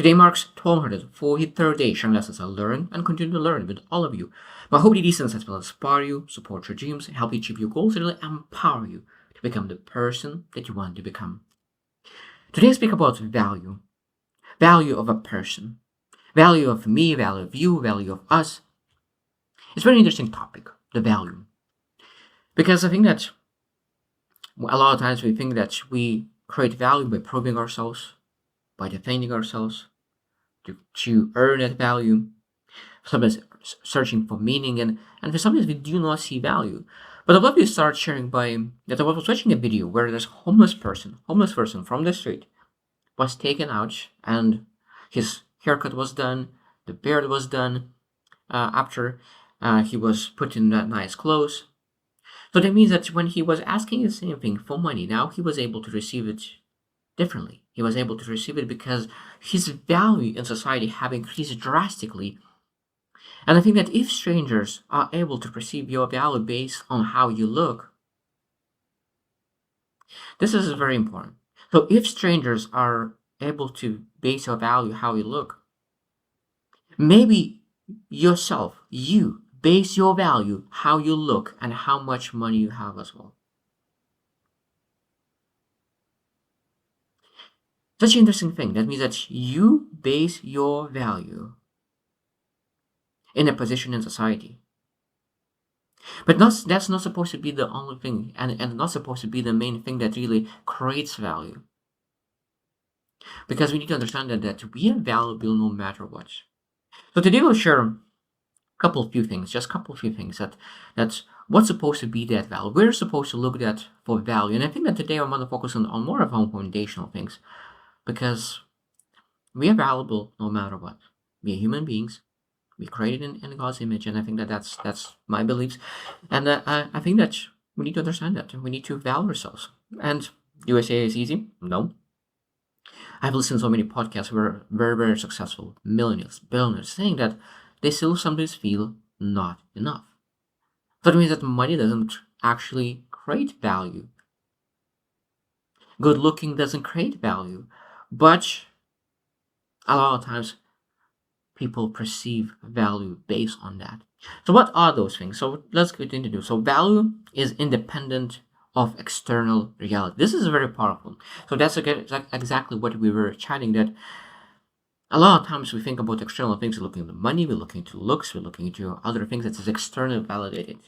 Today marks 1243rd day sharing lessons I learn and continue to learn with all of you. My hope these lessons will inspire you, support your dreams, help you achieve your goals, and really empower you to become the person that you want to become. Today I speak about value. Value of a person. Value of me, value of you, value of us. It's a very interesting topic, the value. Because I think that a lot of times we think that we create value by proving ourselves, by defending ourselves, to earn that value. Sometimes searching for meaning, and for sometimes we do not see value. But I'd love to start sharing by that I was watching a video where this homeless person from the street was taken out and his haircut was done, the beard was done after he was put in that nice clothes. So that means that when he was asking the same thing for money, now he was able to receive it differently. He was able to receive it because his value in society have increased drastically. And I think that if strangers are able to perceive your value based on how you look, this is very important. So if strangers are able to base your value how you look, maybe yourself, you base your value how you look and how much money you have as well. Such an interesting thing. That means that you base your value in a position in society. But that's not supposed to be the only thing, and not supposed to be the main thing that really creates value. Because we need to understand that we are valuable no matter what. So today we'll share a few things, just a couple few things that's what's supposed to be that value. We're supposed to look at for value. And I think that today I'm going to focus on more of our foundational things. Because we are valuable no matter what. We are human beings. We created in God's image, and I think that that's my beliefs. And I think that we need to understand that. We need to value ourselves. And USA is easy? No. I've listened to so many podcasts where very, very successful millionaires, billionaires saying that they still sometimes feel not enough. So it means that money doesn't actually create value. Good looking doesn't create value. But a lot of times people perceive value based on that. So what are those things? So let's continue. So value is independent of external reality. This is very powerful. So that's exactly what we were chatting, that a lot of times we think about external things. We're looking at money, we're looking to looks, we're looking into other things that is externally validated.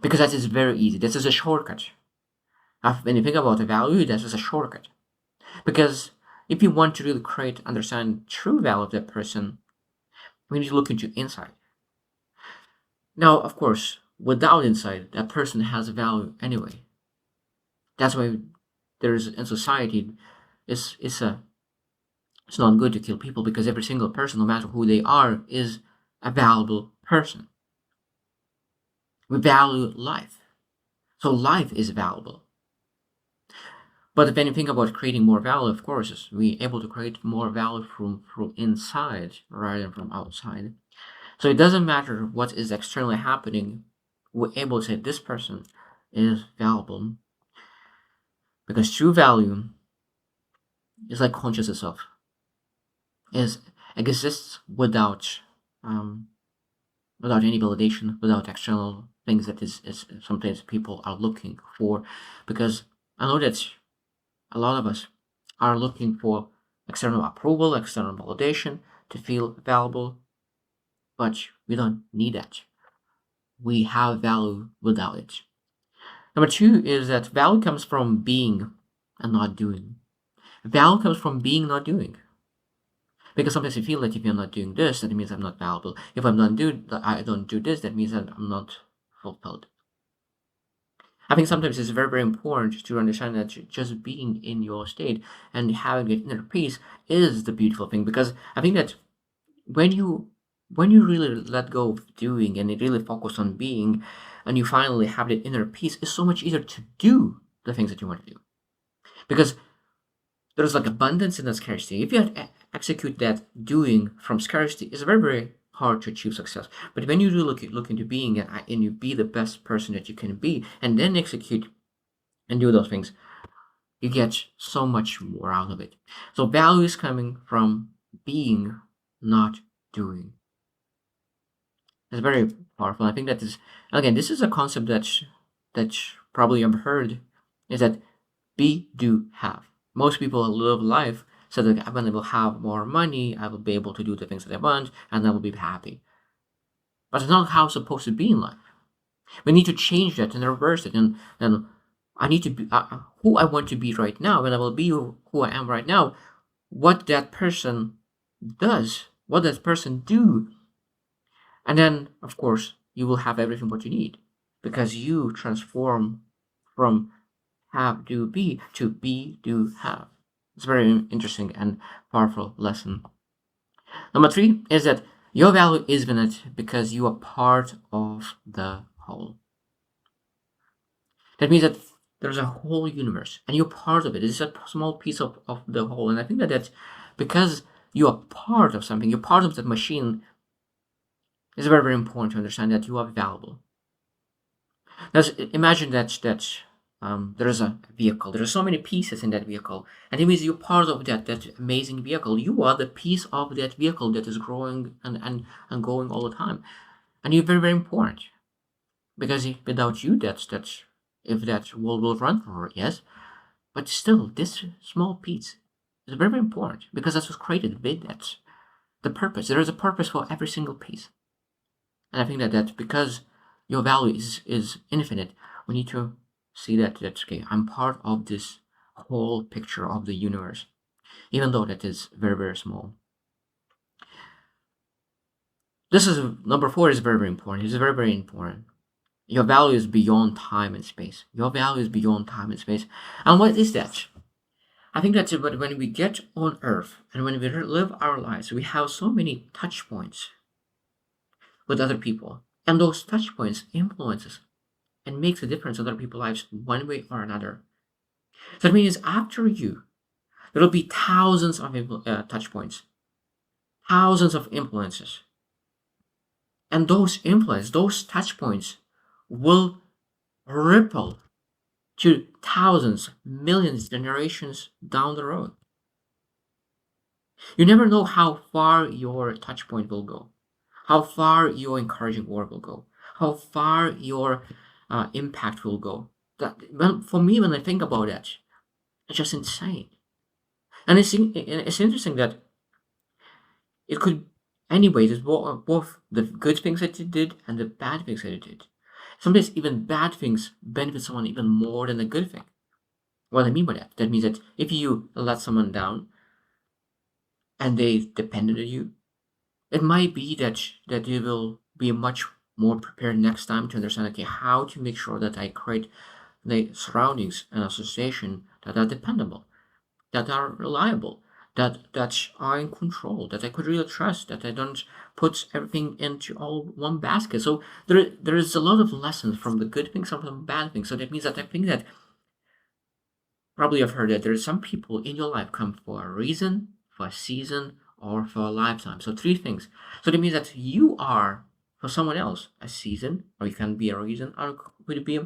Because that is very easy. This is a shortcut. When you think about a value, this is a shortcut. Because if you want to really understand true value of that person, we need to look into inside. Now, of course, without insight, that person has value anyway. That's why there's in society, it's not good to kill people, because every single person, no matter who they are, is a valuable person. We value life, so life is valuable. But when you think about creating more value, of course, we're able to create more value from inside rather than from outside. So it doesn't matter what is externally happening, we're able to say this person is valuable. Because true value is like consciousness of, exists without any validation, without external things that is sometimes people are looking for. Because I know that a lot of us are looking for external approval, external validation to feel valuable, but we don't need that. We have value without it. Number two is that value comes from being and not doing. Value comes from being, not doing. Because sometimes you feel that if you're not doing this, that means I'm not valuable. If I don't do this, that means that I'm not fulfilled. I think sometimes it's very, very important to understand that just being in your state and having an inner peace is the beautiful thing. Because I think that when you really let go of doing and you really focus on being, and you finally have that inner peace, it's so much easier to do the things that you want to do. Because there's like abundance in the scarcity. If you execute that doing from scarcity, it's very, very hard to achieve success. But when you do look into being and you be the best person that you can be, and then execute and do those things, you get so much more out of it. So value is coming from being, not doing. It's very powerful. I think that is, again, this is a concept that probably you've heard, is that be, do, have. Most people live life so that when I will have more money, I will be able to do the things that I want, and I will be happy. But it's not how it's supposed to be in life. We need to change that and reverse it. And I need to be who I want to be right now, and I will be who I am right now. What that person does, what that person do, and then of course you will have everything what you need because you transform from have do be to be do have. It's a very interesting and powerful lesson. Number three is that your value is infinite because you are part of the whole. That means that there's a whole universe and you're part of it. It's a small piece of the whole. And I think that that's because you are part of something, you're part of that machine, it's very, very important to understand that you are valuable. Now, imagine that there is a vehicle. There are so many pieces in that vehicle, and it means you're part of that amazing vehicle. You are the piece of that vehicle that is growing and going all the time, and you're very, very important because without you, that's if that will run for, yes, but still this small piece is very, very important because that was created with that the purpose. There is a purpose for every single piece, and I think that because your value is infinite, we need to see that's okay. I'm part of this whole picture of the universe, even though that is very, very small. This is number four is very, very important. It's very, very important. Your value is beyond time and space. Your value is beyond time and space. And what is that? I think that's it. But when we get on Earth and when we live our lives, we have so many touch points with other people, and those touch points influences and makes a difference in other people's lives one way or another. So that means after you, there will be thousands of touch points, thousands of influences, and those touch points, will ripple to thousands, millions, generations down the road. You never know how far your touch point will go, how far your encouraging word will go, how far your impact will go. That, well, for me, when I think about that, it's just insane. And it's interesting that it could, anyways, it's both the good things that it did and the bad things that it did. Sometimes even bad things benefit someone even more than a good thing. What I mean by that, that means that if you let someone down and they depended on you, it might be that you will be much more prepared next time to understand, okay, how to make sure that I create the surroundings and association that are dependable, that are reliable, that are in control, that I could really trust, that I don't put everything into all one basket. So there is a lot of lessons from the good things and from the bad things. So that means that I think that probably I've heard that there are some people in your life come for a reason, for a season, or for a lifetime. So three things. So that means that you are for someone else a season, or you can be a reason, or could it be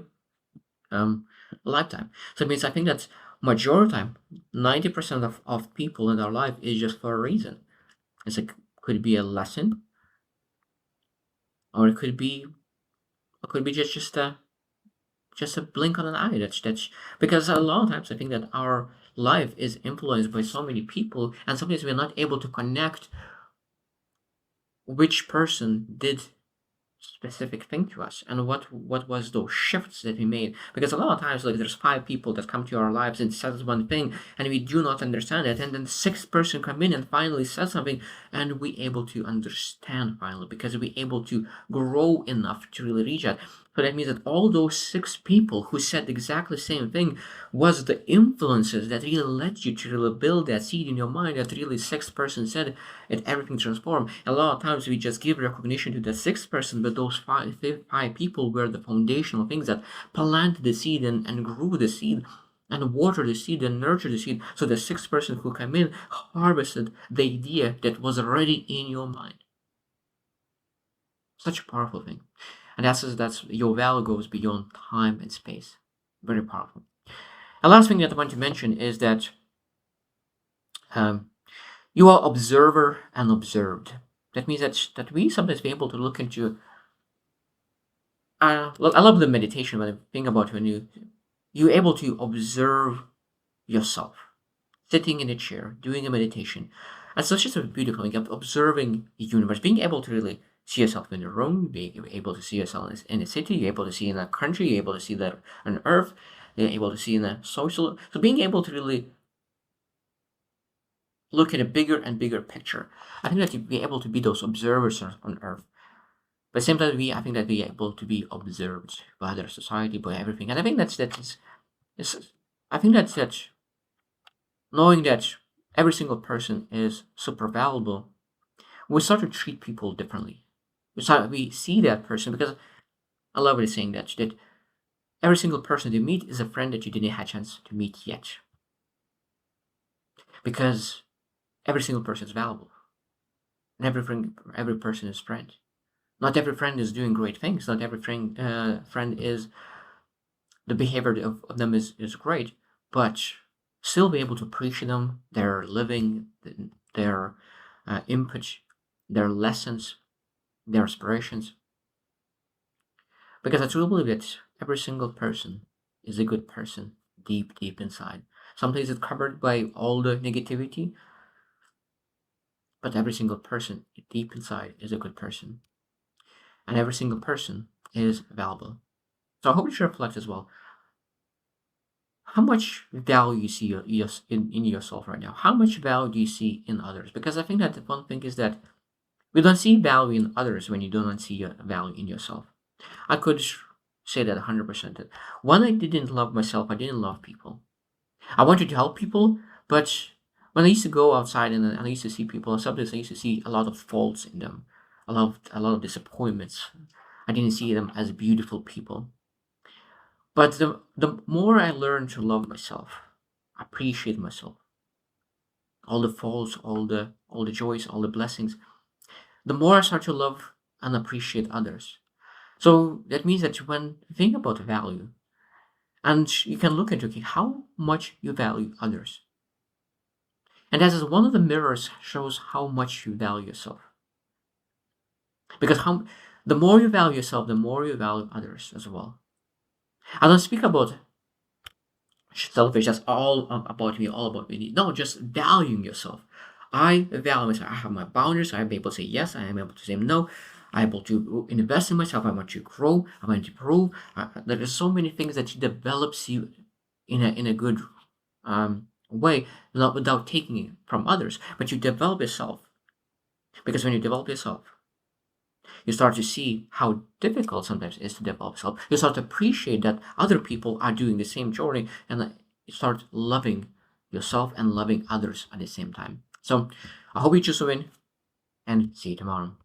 a lifetime. So it means I think that majority of the time, 90% of people in our life is just for a reason. It's like could be a lesson, or it could be just a blink on an eye. That's because a lot of times I think that our life is influenced by so many people, and sometimes we're not able to connect which person did specific thing to us and what was those shifts that we made, because a lot of times like there's five people that come to our lives and says one thing and we do not understand it, and then the sixth person come in and finally says something and we able to understand finally because we able to grow enough to really reach out. So that means that all those six people who said exactly the same thing was the influences that really led you to really build that seed in your mind that really sixth person said it, everything transformed. A lot of times we just give recognition to the sixth person, but those five people were the foundational things that planted the seed and grew the seed and watered the seed and nurtured the seed. So the sixth person who came in harvested the idea that was already in your mind. Such a powerful thing. And that's your value goes beyond time and space. Very powerful. A last thing that I want to mention is that um, you are observer and observed. That means that we sometimes be able to look into. Look, I love the meditation when I think about when you're able to observe yourself sitting in a chair doing a meditation. And so it's just a beautiful thing of observing the universe, being able to really see yourself in a room, being able to see yourself in a city, you're able to see in a country, you're able to see that on earth, you're able to see in a social. So being able to really look at a bigger and bigger picture. I think that you be able to be those observers on earth. But at the same time, I think that we are able to be observed by other society, by everything. And I think I think that's knowing that every single person is super valuable, we start to treat people differently. We see that person because I love it saying that every single person you meet is a friend that you didn't have a chance to meet yet. Because every single person is valuable. And every person is friend. Not every friend is doing great things. Not every friend is the behavior of them is great, but still be able to appreciate them, their living, their input, their lessons, their aspirations. Because I truly believe that every single person is a good person deep, deep inside. Sometimes it's covered by all the negativity, but every single person deep inside is a good person. And every single person is valuable. So I hope you should reflect as well. How much value you see in yourself right now? How much value do you see in others? Because I think that the one thing is that we don't see value in others when you don't see your value in yourself. I could say that 100%. When I didn't love myself, I didn't love people. I wanted to help people, but when I used to go outside and I used to see people, sometimes I used to see a lot of faults in them, a lot of disappointments. I didn't see them as beautiful people. But the more I learned to love myself, appreciate myself, all the faults, all the joys, all the blessings, the more I start to love and appreciate others. So that means that when you think about value, and you can look into okay, how much you value others. And that is one of the mirrors shows how much you value yourself. Because the more you value yourself, the more you value others as well. I don't speak about selfish, that's all about me, all about me. No, just valuing yourself. I value myself. I have my boundaries. I'm able to say yes. I am able to say no. I'm able to invest in myself. I want to grow. I want to improve. There are so many things that develops you in a good way, not without taking it from others. But you develop yourself because when you develop yourself, you start to see how difficult sometimes it is to develop yourself. You start to appreciate that other people are doing the same journey, and you start loving yourself and loving others at the same time. So I hope you choose to win, and see you tomorrow.